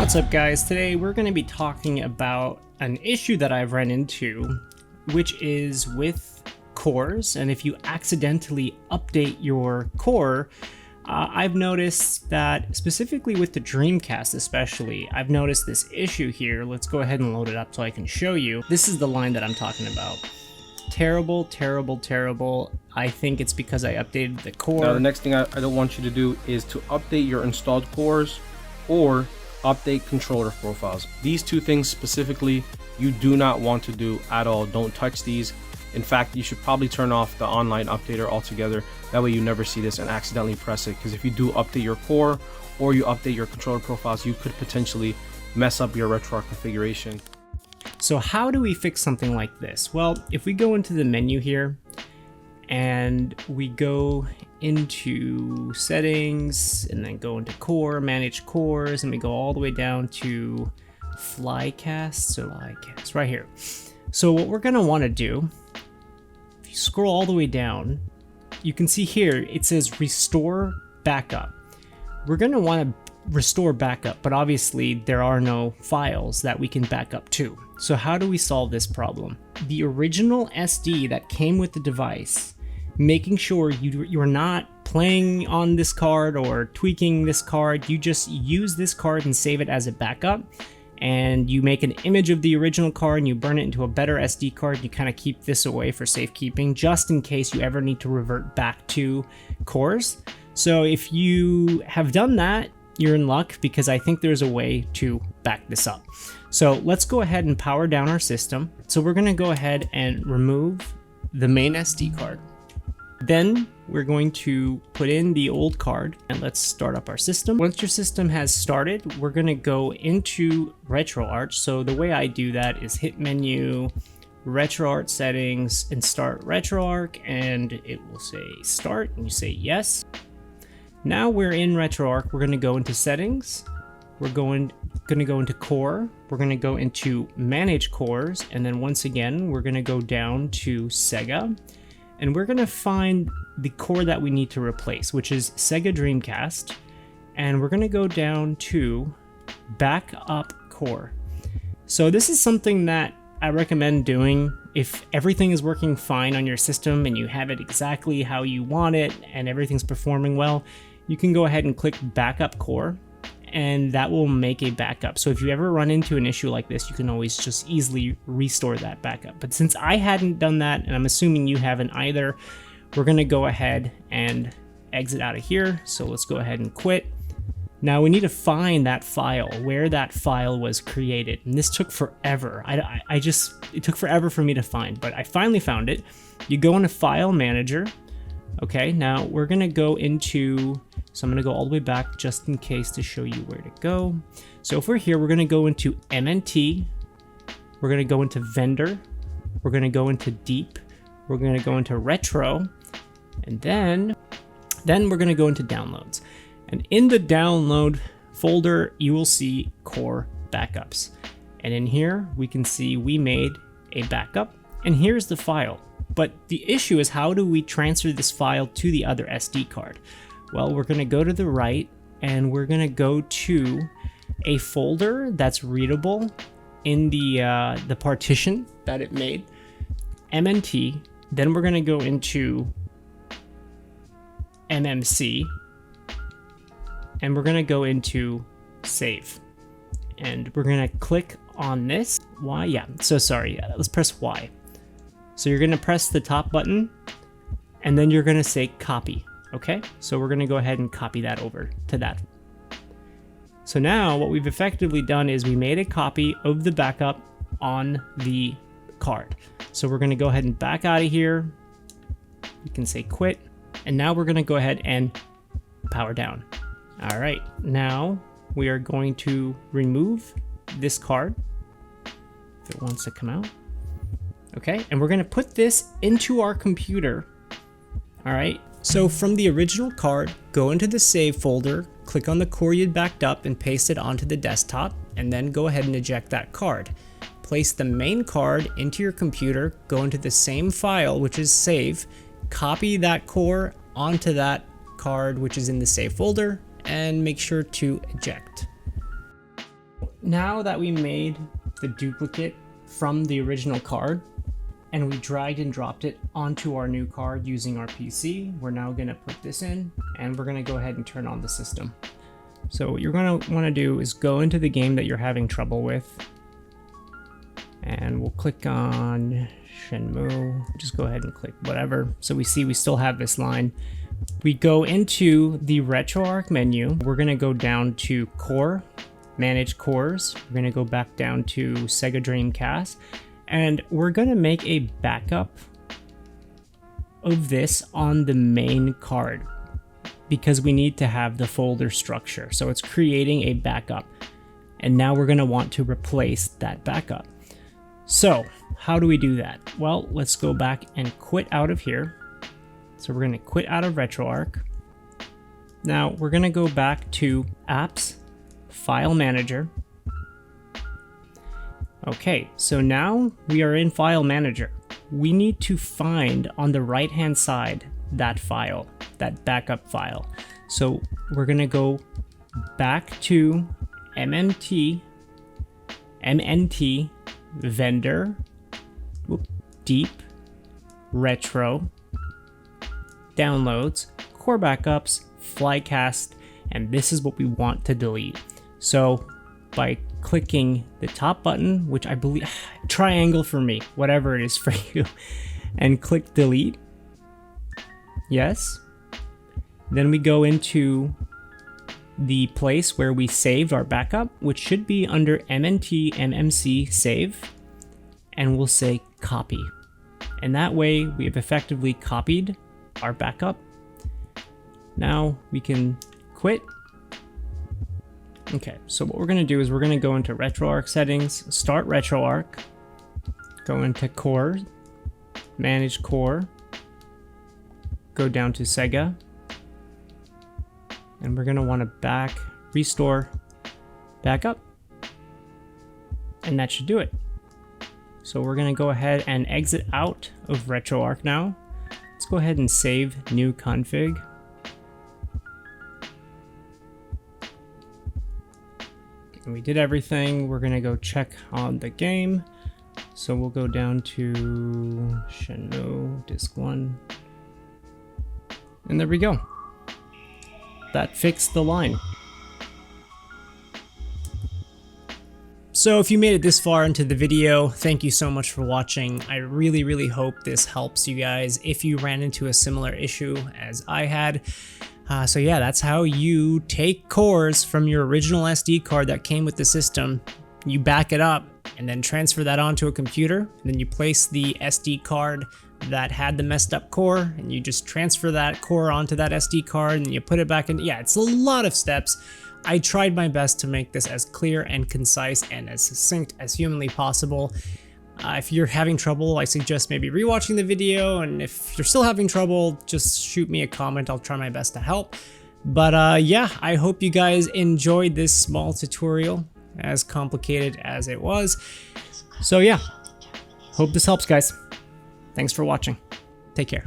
What's up guys, today we're going to be talking about an issue that I've run into, which is with cores. And if you accidentally update your core, I've noticed that specifically with the Dreamcast especially, I've noticed this issue here. Let's go ahead and load it up so I can show you. This is the line that I'm talking about. Terrible, terrible, terrible. I think it's because I updated the core. Now the next thing I don't want you to do is to update your installed cores or update controller profiles. These two things specifically you do not want to do at all. Don't touch these. In fact, you should probably turn off the online updater altogether. That way you never see this and accidentally press it, because if you do update your core or you update your controller profiles, you could potentially mess up your Retroarch configuration. So how do we fix something like this? Well, if we go into the menu here and we go into settings and then go into core, manage cores, and we go all the way down to flycast. So flycast right here. So what we're going to want to do, if you scroll all the way down, you can see here it says restore backup. We're going to want to restore backup, but obviously there are no files that we can back up to. So how do we solve this problem? The original SD that came with the device, making sure you're not playing on this card or tweaking this card, you just use this card and save it as a backup, and you make an image of the original card and you burn it into a better SD card. You kind of keep this away for safekeeping just in case you ever need to revert back to cores. So if you have done that, you're in luck, because I think there's a way to back this up. So let's go ahead and power down our system. So we're going to go ahead and remove the main SD card. Then we're going to put in the old card and let's start up our system. Once your system has started, we're going to go into Retroarch. So the way I do that is hit menu, Retroarch settings, and start Retroarch, and it will say start and you say yes. Now we're in Retroarch. We're going to go into settings. We're going to go into core. We're going to go into manage cores. And then once again, we're going to go down to Sega. And we're going to find the core that we need to replace, which is Sega Dreamcast. And we're going to go down to backup core. So this is something that I recommend doing if everything is working fine on your system and you have it exactly how you want it and everything's performing well. You can go ahead and click backup core, and that will make a backup. So if you ever run into an issue like this, you can always just easily restore that backup. But since I hadn't done that, and I'm assuming you haven't either, we're going to go ahead and exit out of here. So let's go ahead and quit. Now we need to find that file, where that file was created. And this took forever. It took forever for me to find, but I finally found it. You go into File Manager. Okay, now we're going to go into, so I'm going to go all the way back just in case to show you where to go. So if we're here, we're going to go into MNT. We're going to go into Vendor. We're going to go into Deep. We're going to go into Retro. And then we're going to go into Downloads. And in the download folder, you will see core backups. And in here, we can see we made a backup. And here's the file. But the issue is, how do we transfer this file to the other SD card? Well, we're going to go to the right and we're going to go to a folder that's readable in the partition that it made, MNT. Then we're going to go into MMC and we're going to go into save. And we're going to click on this. Y, yeah, so sorry. Let's press Y. So you're going to press the top button and then you're going to say copy. Okay, so we're going to go ahead and copy that over to that. So now what we've effectively done is we made a copy of the backup on the card. So we're going to go ahead and back out of here. You can say quit. And now we're going to go ahead and power down. All right, now we are going to remove this card if it wants to come out. Okay, and we're going to put this into our computer. All right, so from the original card, go into the save folder, click on the core you'd backed up and paste it onto the desktop, and then go ahead and eject that card. Place the main card into your computer, go into the same file, which is save, copy that core onto that card, which is in the save folder, and make sure to eject. now that we made the duplicate from the original card and we dragged and dropped it onto our new card using our PC, we're now gonna put this in and we're gonna go ahead and turn on the system. So what you're gonna wanna do is go into the game that you're having trouble with, and we'll click on Shenmue, just go ahead and click whatever. So we see we still have this line. We go into the Retroarch menu, we're gonna go down to Core, Manage Cores, we're gonna go back down to Sega Dreamcast, and we're gonna make a backup of this on the main card because we need to have the folder structure. So it's creating a backup, and now we're gonna want to replace that backup. So how do we do that? Well, let's go back and quit out of here. So we're gonna quit out of Retroarch. Now we're gonna go back to Apps, File Manager. Okay, so now we are in File Manager. We need to find on the right-hand side that file, that backup file. So we're gonna go back to MNT, vendor, deep, retro, downloads, core backups, flycast, and this is what we want to delete. So by clicking the top button, which I believe, triangle for me, whatever it is for you, and click delete. Yes. Then we go into the place where we saved our backup, which should be under MNC save, and we'll say copy. And that way we have effectively copied our backup. Now we can quit. Okay, so what we're gonna do is we're gonna go into Retroarch settings, start Retroarch, go into Core, Manage Core, go down to Sega, and we're gonna wanna restore backup, and that should do it. So we're gonna go ahead and exit out of Retroarch now. Let's go ahead and save new config. And we did everything. We're gonna go check on the game. So we'll go down to Shenmue, disk 1. And there we go. That fixed the line. So if you made it this far into the video, thank you so much for watching. I really hope this helps you guys if you ran into a similar issue as I had. So yeah, that's how you take cores from your original SD card that came with the system, you back it up, and then transfer that onto a computer, and then you place the SD card that had the messed up core, and you just transfer that core onto that SD card, and you put it back in. Yeah, it's a lot of steps. I tried my best to make this as clear and concise and as succinct as humanly possible. If you're having trouble, I suggest maybe rewatching the video, and if you're still having trouble, just shoot me a comment. I'll try my best to help. But yeah, I hope you guys enjoyed this small tutorial, as complicated as it was. So yeah, hope this helps, guys. Thanks for watching. Take care.